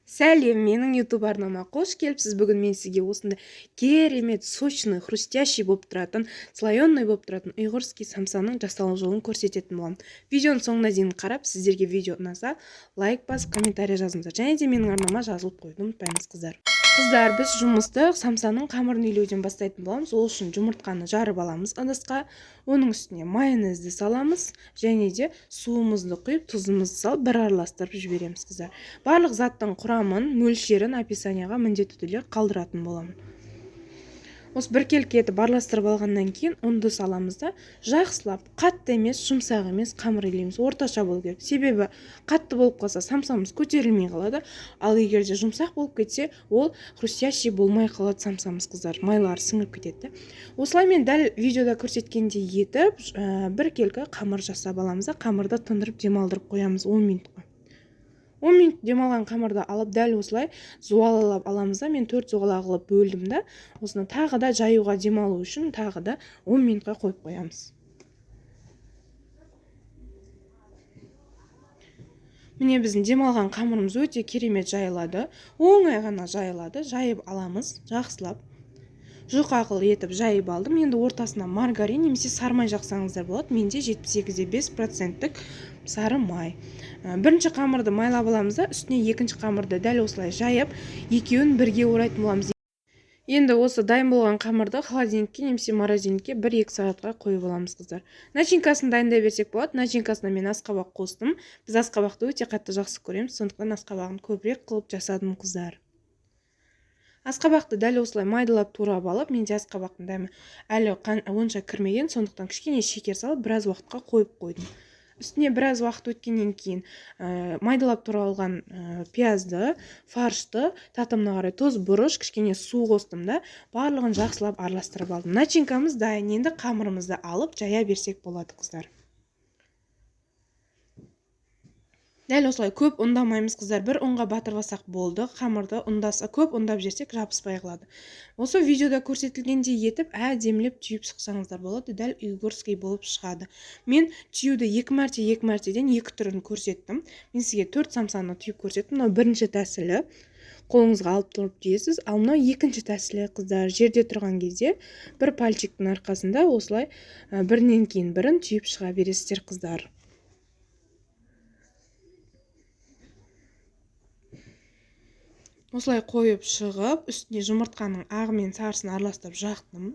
Сәлем, менің YouTube арнама қош келіпсіз. Бүгін мен сізге осындай керемет, сочный, хрустящий болып тұратын, слоеный болып тұратын ұйғырский самсаның жасалу жолын көрсететін боламын. Видеоның соңына дейін қарап, сіздерге видео ұнаса, лайк басып, комментарий жазыңыздар. Және де менің арнама жазылып қойды ұмытпаңыз, қыздар. Қыздар, біз жұмысты самсаның қамырын илеуден бастайтын боламыз. Ол үшін жұмыртқаны жарып аламыз ыдысқа, оның үстіне майонезді саламыз, және де суымызды құйып, тұзымызды салып, бір араластырып жібереміз, қыздар. Барлық заттың құрамын, мөлшерін описанияға міндетті түрде қалдыратын боламын. Осы біркелкі етіп араластырып алғаннан кейін ұнды саламыз да, жақсылап, қатты емес, жұмсақ емес қамыр илейміз. Орташа болу керек. Себебі қатты болып қалса самсамыз көтерілмей қалады, ал егер де жұмсақ болып кетсе, ол хрустящий болмай қалады самсамыз, қыздар. Майлары сіңіріп кетеді. Осылай мен дәл видеода көрсеткендей етіп, біркелкі қамыр жасап аламыз да, қамырды тындырып демалдырып қоямыз 10 минутқа. 10 минут демалған қамырды алып дәл осылай зуалалап аламыз да, мен 4 зуала қылып бөлдім да, осыны тағы да жаюға демалу үшін тағы да 10 минутқа қойып қоямыз. Міне біздің демалған қамырымыз өте керемет жайылады, оңай ғана жайылады, жайып аламыз, жақсылап. Жұқа қыл етіп жайып алдым. Енді ортасына маргарин немесе сары май жақсаңыздар болады. Менде 78,5% сары май. Бірінші қамырды майлап аламыз да, үстіне екінші қамырды дәл осылай жайып, екеуін бірге орайтын боламыз. Енді осы дайын болған қамырды холодильникке немесе морозильникке 1-2 сағатқа қойып аламыз, қыздар. Начинкасын дайындай берсек болады. Начинкасына мен асқабақ қостым. Біз асқабақты өте қатты жақсы көреміз, сондықтан асқабағын көбірек қылып жасадым, қыздар. Асқабақты дәл осылай майдалап турап алып, менде асқабақтың дәмі әлі онша кірмеген, сондықтан кішкене шекер салып, біраз уақытқа қойып қойдым. Үстіне біраз уақыт өткеннен кейін майдалап туралған пиязды, фаршты, татымына қарай тұз, бұрыш, кішкене су қостым да, барлығын жақсылап араластырып алдым. Начинкамыз дайын, енді қамырымызды алып жая берсек болады, қыздар. Дәл осылай көп ұндамаймыз, қыздар. Бір ұнға батырғасақ болды. Қамырды ұндаса көп ұндап жерсек жабыспай қалады. Осы видеода көрсетілгендей етіп, әдемілеп түйіп шықсаңыздар болады. Дәл ұйғырский болып шығады. Мен түйуді 2 мәртеден 2 түрін көрсеттім. Мен сізге 4 самсаны түйіп көрсеттім. Мынау бірінші тәсілі. Қолыңызға алып тұрып түйесіз. Ал мынау екінші тәсілі, қыздар. Жерде тұрған кезде бір пальчиктің арқасында осылай бірінен кейін бірін түйіп шыға бересіздер, қыздар. Осылай қойып шығып, үстіне жұмыртқаның ағы мен сарысын араластырып жақтым.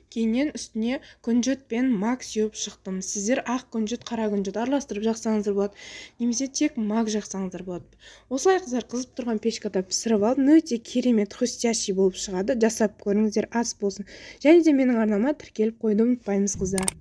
Кейіннен үстіне күнжіт пен мак сеуіп шықтым. Сіздер ақ күнжіт, қара күнжіт араластырып жақсаңыздар болады, немесе тек мак жақсаңыздар болады. Осылай, қыздар, қызып тұрған печкада пісіріп алдым. Өте керемет хрустящий болып шығады. Жасап көріңіздер, ас болсын. Және де менің арнама тіркеліп қойды ұмытпаймыз, қыздар.